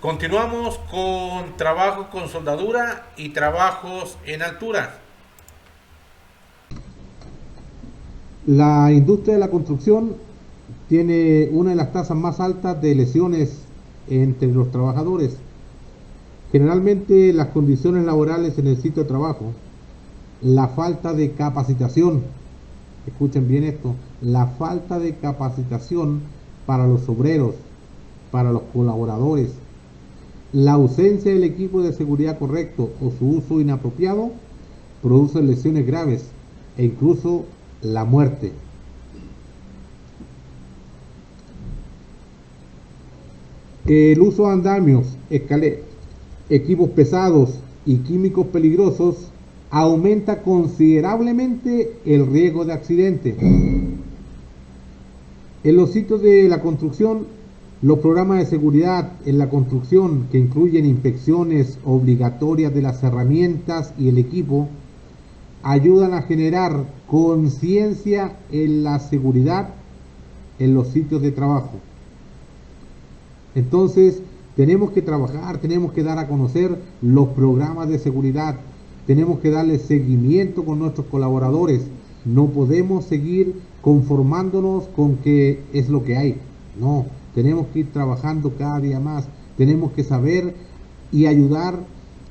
Continuamos con trabajos con soldadura y trabajos en altura. La industria de la construcción tiene una de las tasas más altas de lesiones entre los trabajadores. Generalmente las condiciones laborales en el sitio de trabajo, la falta de capacitación, escuchen bien esto, la falta de capacitación para los obreros, para los colaboradores, la ausencia del equipo de seguridad correcto o su uso inapropiado produce lesiones graves e incluso la muerte. El uso de andamios, equipos pesados y químicos peligrosos aumenta considerablemente el riesgo de accidente. En los sitios de la construcción, los programas de seguridad en la construcción, que incluyen inspecciones obligatorias de las herramientas y el equipo, ayudan a generar conciencia en la seguridad en los sitios de trabajo. Entonces, tenemos que trabajar, tenemos que dar a conocer los programas de seguridad, tenemos que darle seguimiento con nuestros colaboradores. No podemos seguir conformándonos con que es lo que hay. No, tenemos que ir trabajando cada día más. Tenemos que saber y ayudar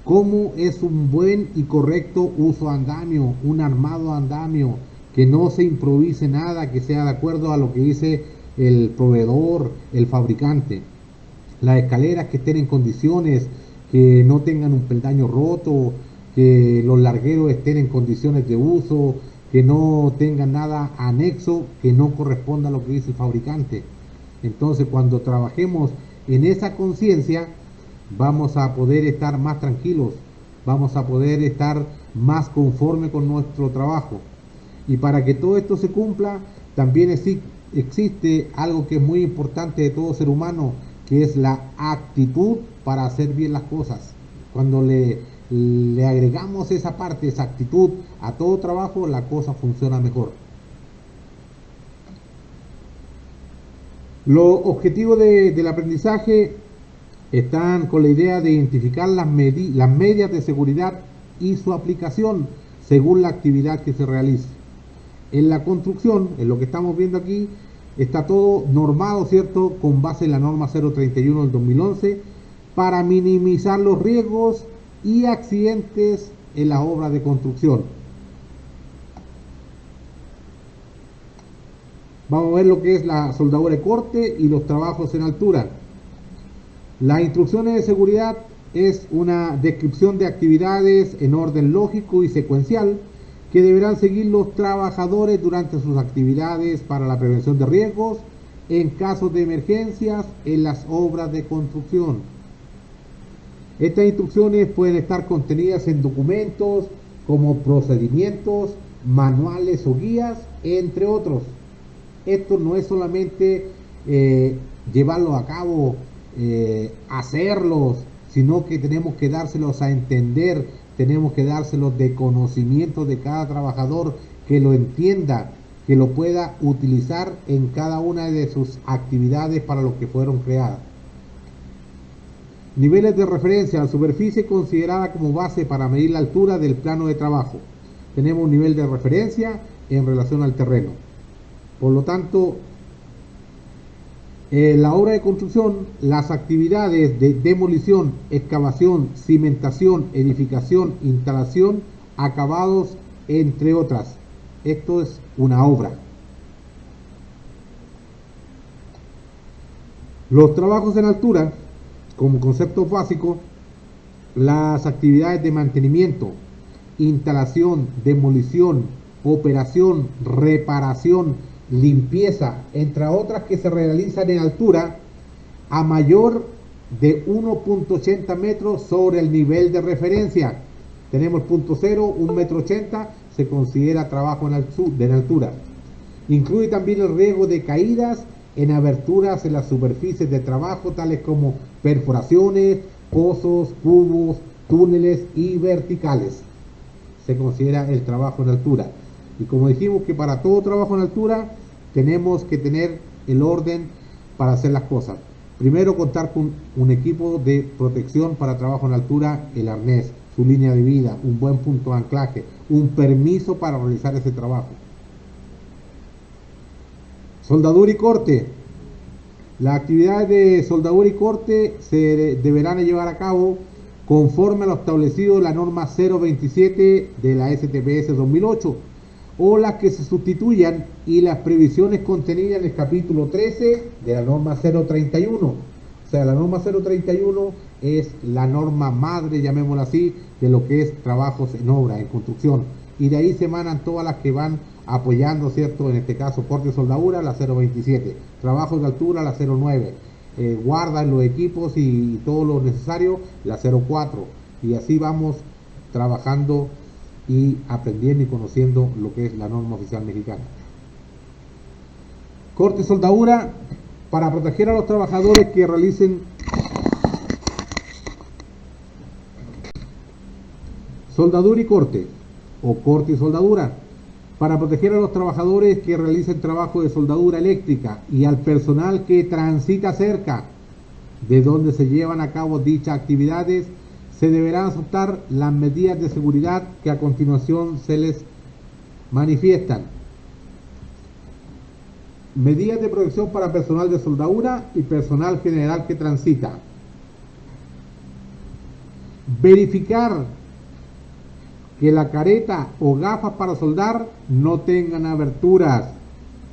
cómo es un buen y correcto uso de andamio, un armado andamio, que no se improvise nada, que sea de acuerdo a lo que dice el proveedor, el fabricante. Las escaleras que estén en condiciones, que no tengan un peldaño roto, que los largueros estén en condiciones de uso, que no tengan nada anexo que no corresponda a lo que dice el fabricante. Entonces, cuando trabajemos en esa conciencia, vamos a poder estar más tranquilos, vamos a poder estar más conforme con nuestro trabajo. Y para que todo esto se cumpla, también existe algo que es muy importante de todo ser humano, que es la actitud para hacer bien las cosas. Cuando le agregamos esa parte, esa actitud a todo trabajo, la cosa funciona mejor. Los objetivos del aprendizaje están con la idea de identificar las medidas de seguridad y su aplicación según la actividad que se realice. En la construcción, en lo que estamos viendo aquí, está todo normado, ¿cierto?, con base en la norma 031 del 2011 para minimizar los riesgos y accidentes en las obras de construcción. Vamos a ver lo que es la soldadura de corte y los trabajos en altura. Las instrucciones de seguridad es una descripción de actividades en orden lógico y secuencial que deberán seguir los trabajadores durante sus actividades para la prevención de riesgos en casos de emergencias en las obras de construcción. Estas instrucciones pueden estar contenidas en documentos como procedimientos, manuales o guías, entre otros. Esto no es solamente llevarlo a cabo, hacerlos, sino que tenemos que dárselos a entender, tenemos que dárselos de conocimiento de cada trabajador, que lo entienda, que lo pueda utilizar en cada una de sus actividades para lo que fueron creadas. Niveles de referencia: la superficie considerada como base para medir la altura del plano de trabajo. Tenemos un nivel de referencia en relación al terreno. Por lo tanto, la obra de construcción, las actividades de demolición, excavación, cimentación, edificación, instalación, acabados, entre otras. Esto es una obra. Los trabajos en altura, como concepto básico, las actividades de mantenimiento, instalación, demolición, operación, reparación, limpieza, entre otras que se realizan en altura a mayor de 1.80 metros sobre el nivel de referencia. Tenemos el punto cero, 1,80 m, se considera trabajo en altura. Incluye también el riesgo de caídas en aberturas en las superficies de trabajo, tales como perforaciones, pozos, cubos, túneles y verticales. Se considera el trabajo en altura. Y como dijimos que para todo trabajo en altura tenemos que tener el orden para hacer las cosas. Primero, contar con un equipo de protección para trabajo en altura, el arnés, su línea de vida, un buen punto de anclaje, un permiso para realizar ese trabajo. Soldadura y corte. Las actividades de soldadura y corte se deberán llevar a cabo conforme a lo establecido en la norma 027 de la STPS 2008 o las que se sustituyan y las previsiones contenidas en el capítulo 13 de la norma 031. O sea, la norma 031 es la norma madre, llamémosla así, de lo que es trabajos en obra, en construcción. Y de ahí se emanan todas las que van apoyando, ¿cierto? En este caso, corte y soldadura, la 027. Trabajos de altura, la 09. Guarda en los equipos y todo lo necesario, la 04. Y así vamos trabajando y aprendiendo y conociendo lo que es la norma oficial mexicana. Corte y soldadura para proteger a los trabajadores que realicen soldadura y corte o corte y soldadura para proteger a los trabajadores que realicen trabajo de soldadura eléctrica y al personal que transita cerca de donde se llevan a cabo dichas actividades. Se deberán adoptar las medidas de seguridad que a continuación se les manifiestan. Medidas de protección para personal de soldadura y personal general que transita. Verificar que la careta o gafas para soldar no tengan aberturas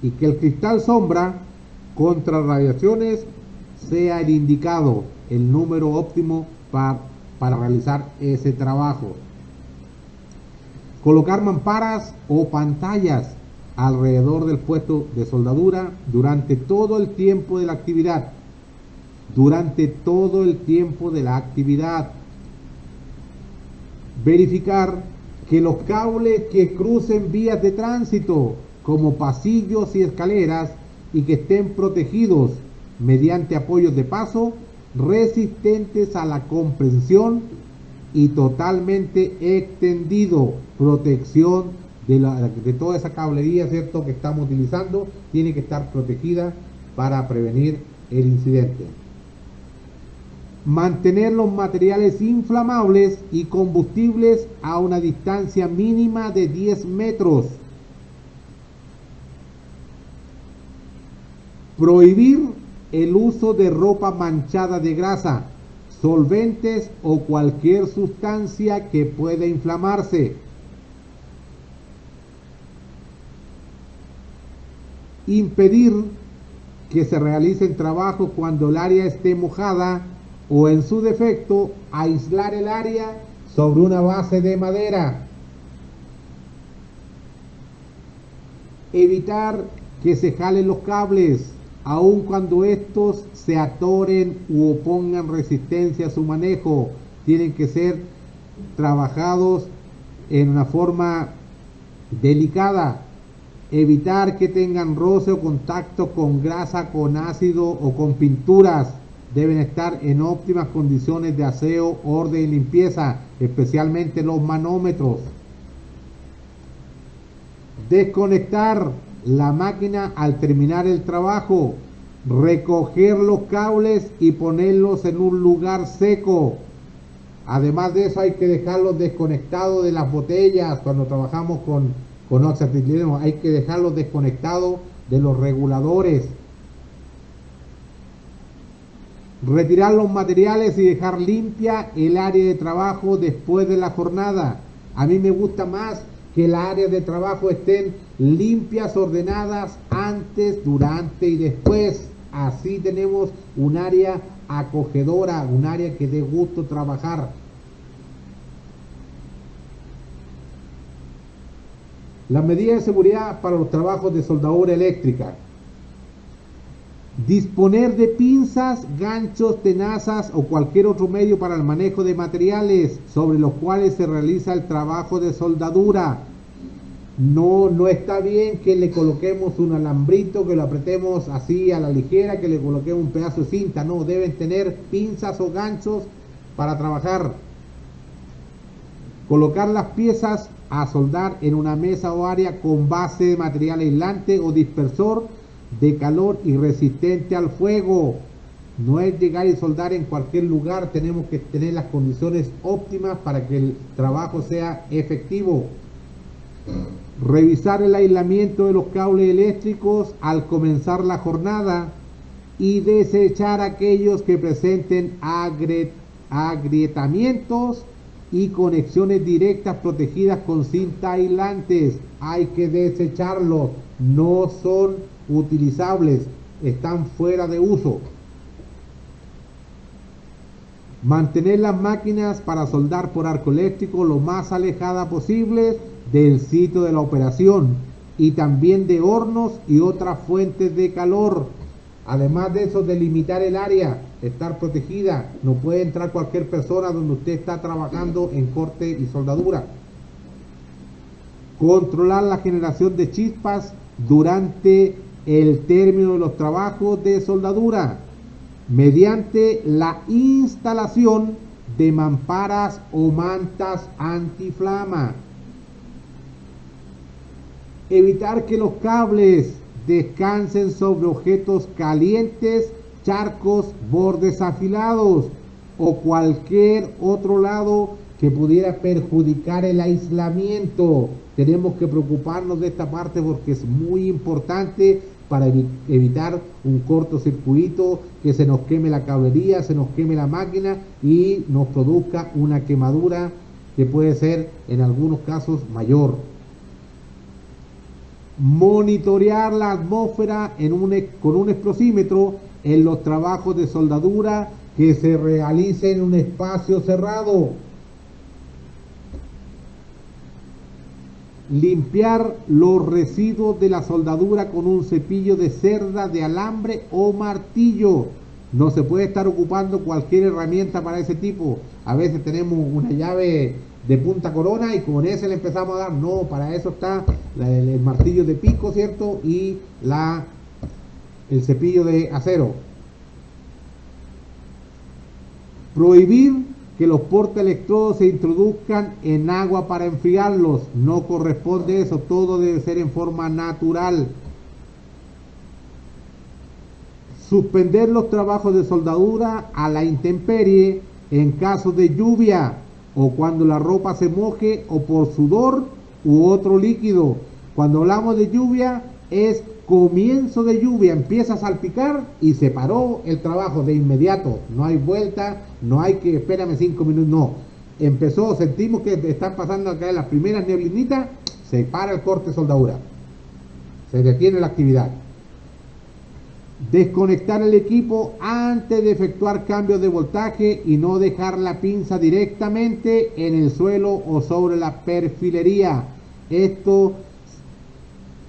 y que el cristal sombra contra radiaciones sea el indicado, el número óptimo para realizar ese trabajo. Colocar mamparas o pantallas alrededor del puesto de soldadura durante todo el tiempo de la actividad. Durante todo el tiempo de la actividad. Verificar que los cables que crucen vías de tránsito, como pasillos y escaleras, y que estén protegidos mediante apoyos de paso, resistentes a la compresión y totalmente extendido. Protección de toda esa cablería, ¿cierto?, que estamos utilizando, tiene que estar protegida para prevenir el incidente. Mantener los materiales inflamables y combustibles a una distancia mínima de 10 metros. Prohibir el uso de ropa manchada de grasa, solventes o cualquier sustancia que pueda inflamarse. Impedir que se realicen trabajos cuando el área esté mojada o, en su defecto, aislar el área sobre una base de madera. Evitar que se jalen los cables, aun cuando estos se atoren u opongan resistencia a su manejo. Tienen que ser trabajados en una forma delicada. Evitar que tengan roce o contacto con grasa, con ácido o con pinturas. Deben estar en óptimas condiciones de aseo, orden y limpieza, especialmente los manómetros. Desconectar la máquina al terminar el trabajo. Recoger los cables y ponerlos en un lugar seco. Además de eso, hay que dejarlos desconectados de las botellas. Cuando trabajamos con óxido, hay que dejarlos desconectados de los reguladores. Retirar los materiales y dejar limpia el área de trabajo después de la jornada. A mí me gusta más que las áreas de trabajo estén limpias, ordenadas antes, durante y después. Así tenemos un área acogedora, un área que dé gusto trabajar. Las medidas de seguridad para los trabajos de soldadura eléctrica. Disponer de pinzas, ganchos, tenazas o cualquier otro medio para el manejo de materiales sobre los cuales se realiza el trabajo de soldadura. No está bien que le coloquemos un alambrito, que lo apretemos así a la ligera, que le coloquemos un pedazo de cinta. No, deben tener pinzas o ganchos para trabajar. Colocar las piezas a soldar en una mesa o área con base de material aislante o dispersor de calor y resistente al fuego. No es llegar y soldar en cualquier lugar, tenemos que tener las condiciones óptimas para que el trabajo sea efectivo. Revisar el aislamiento de los cables eléctricos al comenzar la jornada y desechar aquellos que presenten agrietamientos y conexiones directas protegidas con cinta aislantes. Hay que desecharlos, no son utilizables, están fuera de uso. Mantener las máquinas para soldar por arco eléctrico lo más alejada posible del sitio de la operación y también de hornos y otras fuentes de calor. Además de eso, delimitar el área, estar protegida. No puede entrar cualquier persona donde usted está trabajando en corte y soldadura. Controlar la generación de chispas durante el término de los trabajos de soldadura mediante la instalación de mamparas o mantas antiflama. Evitar que los cables descansen sobre objetos calientes, charcos, bordes afilados o cualquier otro lado que pudiera perjudicar el aislamiento. Tenemos que preocuparnos de esta parte porque es muy importante para evitar un cortocircuito, que se nos queme la cablería, se nos queme la máquina y nos produzca una quemadura que puede ser en algunos casos mayor. Monitorear la atmósfera con un explosímetro en los trabajos de soldadura que se realicen en un espacio cerrado. Limpiar los residuos de la soldadura con un cepillo de cerda de alambre o martillo. No se puede estar ocupando cualquier herramienta para ese tipo. A veces tenemos una llave de punta corona y con ese le empezamos a dar. No, para eso está el martillo de pico, ¿cierto? Y el cepillo de acero. Prohibir que los portaelectrodos se introduzcan en agua para enfriarlos. No corresponde eso, todo debe ser en forma natural. Suspender los trabajos de soldadura a la intemperie en caso de lluvia o cuando la ropa se moje o por sudor u otro líquido. Cuando hablamos de lluvia es comienzo de lluvia, empieza a salpicar y se paró el trabajo de inmediato. No hay vuelta, no hay que espérame 5 minutos, no. Empezó, sentimos que están pasando acá las primeras neblinitas, se para el corte de soldadura. Se detiene la actividad. Desconectar el equipo antes de efectuar cambios de voltaje y no dejar la pinza directamente en el suelo o sobre la perfilería. Esto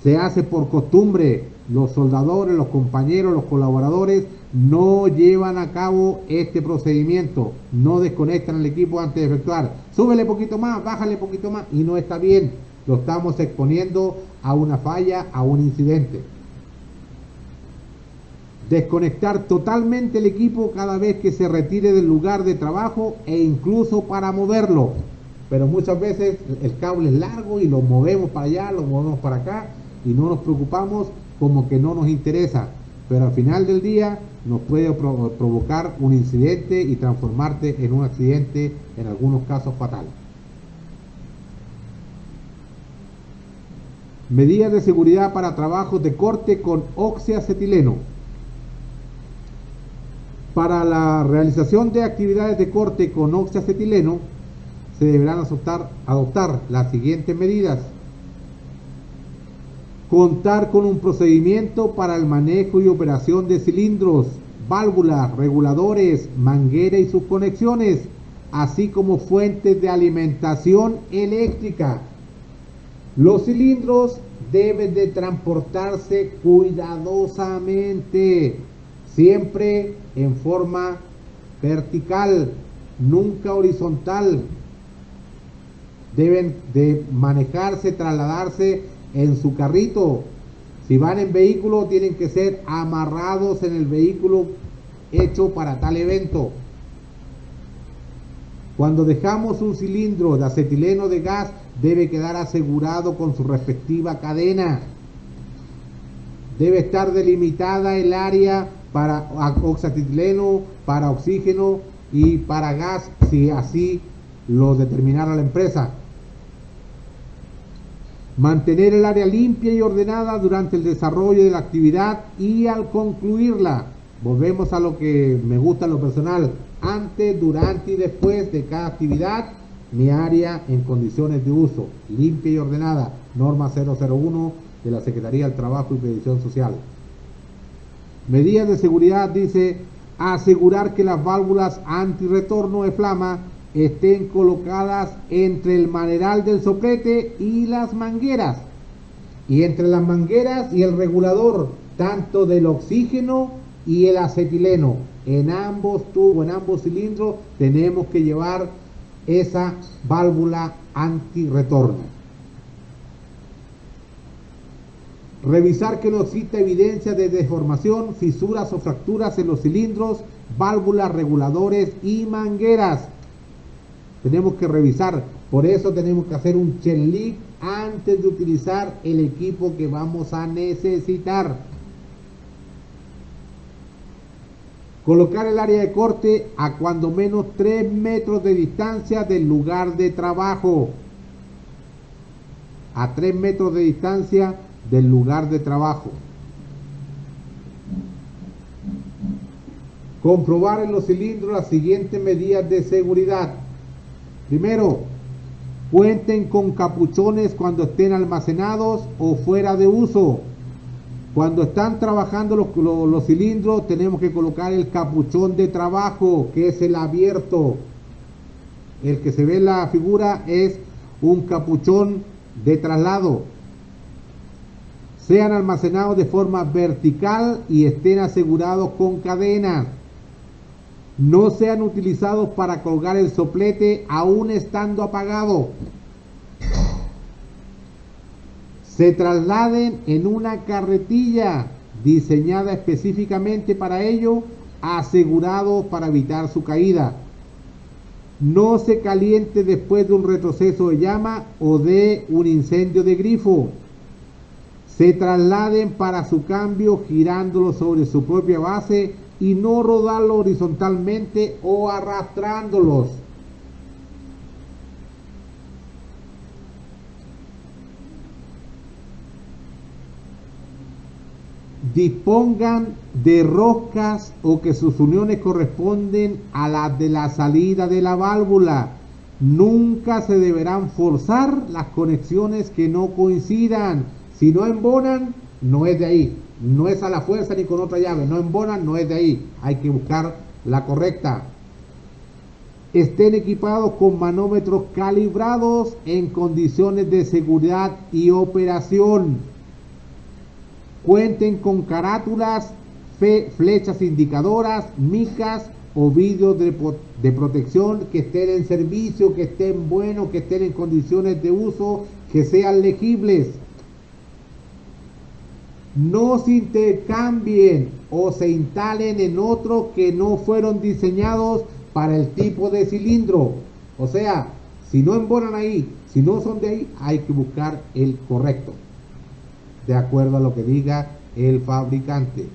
se hace por costumbre. Los soldadores, los compañeros, los colaboradores no llevan a cabo este procedimiento. No desconectan el equipo antes de efectuar. Súbele poquito más, bájale poquito más y no está bien. Lo estamos exponiendo a una falla, a un incidente. Desconectar totalmente el equipo cada vez que se retire del lugar de trabajo e incluso para moverlo. Pero muchas veces el cable es largo y lo movemos para allá, lo movemos para acá y no nos preocupamos, como que no nos interesa. Pero al final del día nos puede provocar un incidente y transformarte en un accidente, en algunos casos fatal. Medidas de seguridad para trabajos de corte con oxiacetileno. Para la realización de actividades de corte con oxiacetileno se deberán adoptar las siguientes medidas. Contar con un procedimiento para el manejo y operación de cilindros, válvulas, reguladores, manguera y sus conexiones, así como fuentes de alimentación eléctrica. Los cilindros deben de transportarse cuidadosamente, siempre en forma vertical, nunca horizontal. Deben de manejarse, trasladarse en su carrito. Si van en vehículo, tienen que ser amarrados en el vehículo hecho para tal evento. Cuando dejamos un cilindro de acetileno de gas, debe quedar asegurado con su respectiva cadena. Debe estar delimitada el área para oxacetileno, para oxígeno y para gas, si así lo determinara la empresa. Mantener el área limpia y ordenada durante el desarrollo de la actividad y al concluirla. Volvemos a lo que me gusta en lo personal. Antes, durante y después de cada actividad, mi área en condiciones de uso, limpia y ordenada. Norma 001 de la Secretaría del Trabajo y Previsión Social. Medidas de seguridad, dice, asegurar que las válvulas antirretorno de flama estén colocadas entre el maneral del soplete y las mangueras, y entre las mangueras y el regulador, tanto del oxígeno y el acetileno. En ambos tubos, en ambos cilindros, tenemos que llevar esa válvula antirretorno. Revisar que no exista evidencia de deformación, fisuras o fracturas en los cilindros, válvulas, reguladores y mangueras. Tenemos que revisar, por eso tenemos que hacer un checklist antes de utilizar el equipo que vamos a necesitar. Colocar el área de corte a cuando menos 3 metros de distancia del lugar de trabajo. A 3 metros de distancia del lugar de trabajo. Comprobar en los cilindros las siguientes medidas de seguridad. Primero, cuenten con capuchones cuando estén almacenados o fuera de uso. Cuando están trabajando los cilindros, tenemos que colocar el capuchón de trabajo, que es el abierto. El que se ve en la figura es un capuchón de traslado. Sean almacenados de forma vertical y estén asegurados con cadenas. No sean utilizados para colgar el soplete aún estando apagado. Se trasladen en una carretilla diseñada específicamente para ello, asegurado para evitar su caída. No se caliente después de un retroceso de llama o de un incendio de grifo. Se trasladen para su cambio girándolo sobre su propia base y no rodarlo horizontalmente o arrastrándolos. Dispongan de roscas o que sus uniones corresponden a las de la salida de la válvula. Nunca se deberán forzar las conexiones que no coincidan. Si no embonan, no es de ahí. No es a la fuerza ni con otra llave. No embonan, no es de ahí. Hay que buscar la correcta. Estén equipados con manómetros calibrados en condiciones de seguridad y operación. Cuenten con carátulas, flechas indicadoras, micas o vídeos de protección que estén en servicio, que estén buenos, que estén en condiciones de uso, que sean legibles. No se intercambien o se instalen en otros que no fueron diseñados para el tipo de cilindro. O sea, si no embonan ahí, si no son de ahí, hay que buscar el correcto, de acuerdo a lo que diga el fabricante.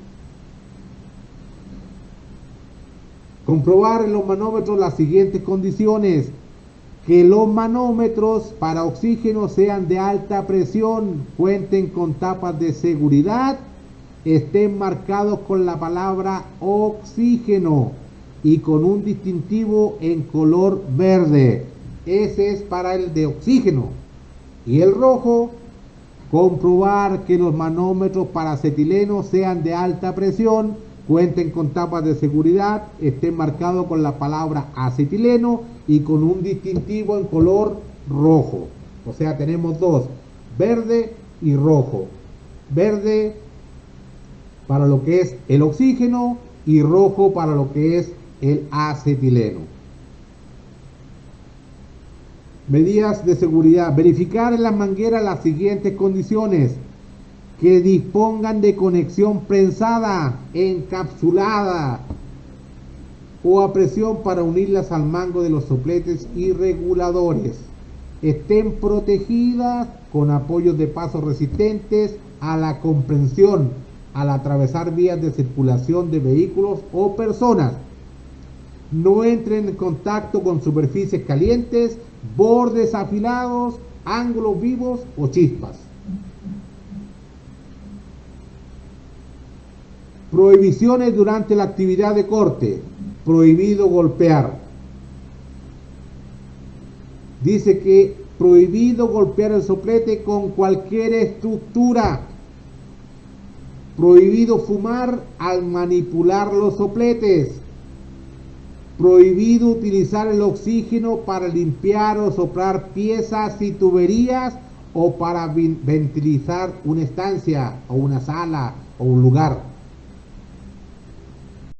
Comprobar en los manómetros las siguientes condiciones: que los manómetros para oxígeno sean de alta presión, cuenten con tapas de seguridad, estén marcados con la palabra oxígeno y con un distintivo en color verde. Ese es para el de oxígeno. Y el rojo, comprobar que los manómetros para acetileno sean de alta presión, cuenten con tapas de seguridad, estén marcados con la palabra acetileno y con un distintivo en color rojo. O sea, tenemos dos, verde y rojo. Verde para lo que es el oxígeno y rojo para lo que es el acetileno. Medidas de seguridad. Verificar en las mangueras las siguientes condiciones: que dispongan de conexión prensada, encapsulada o a presión para unirlas al mango de los sopletes y reguladores. Estén protegidas con apoyos de paso resistentes a la comprensión. al atravesar vías de circulación de vehículos o personas. No entren en contacto con superficies calientes, bordes afilados, ángulos vivos o chispas. Prohibiciones durante la actividad de corte. Prohibido golpear. Dice que prohibido golpear el soplete con cualquier estructura. Prohibido fumar al manipular los sopletes. Prohibido utilizar el oxígeno para limpiar o soplar piezas y tuberías o para ventilizar una estancia o una sala o un lugar.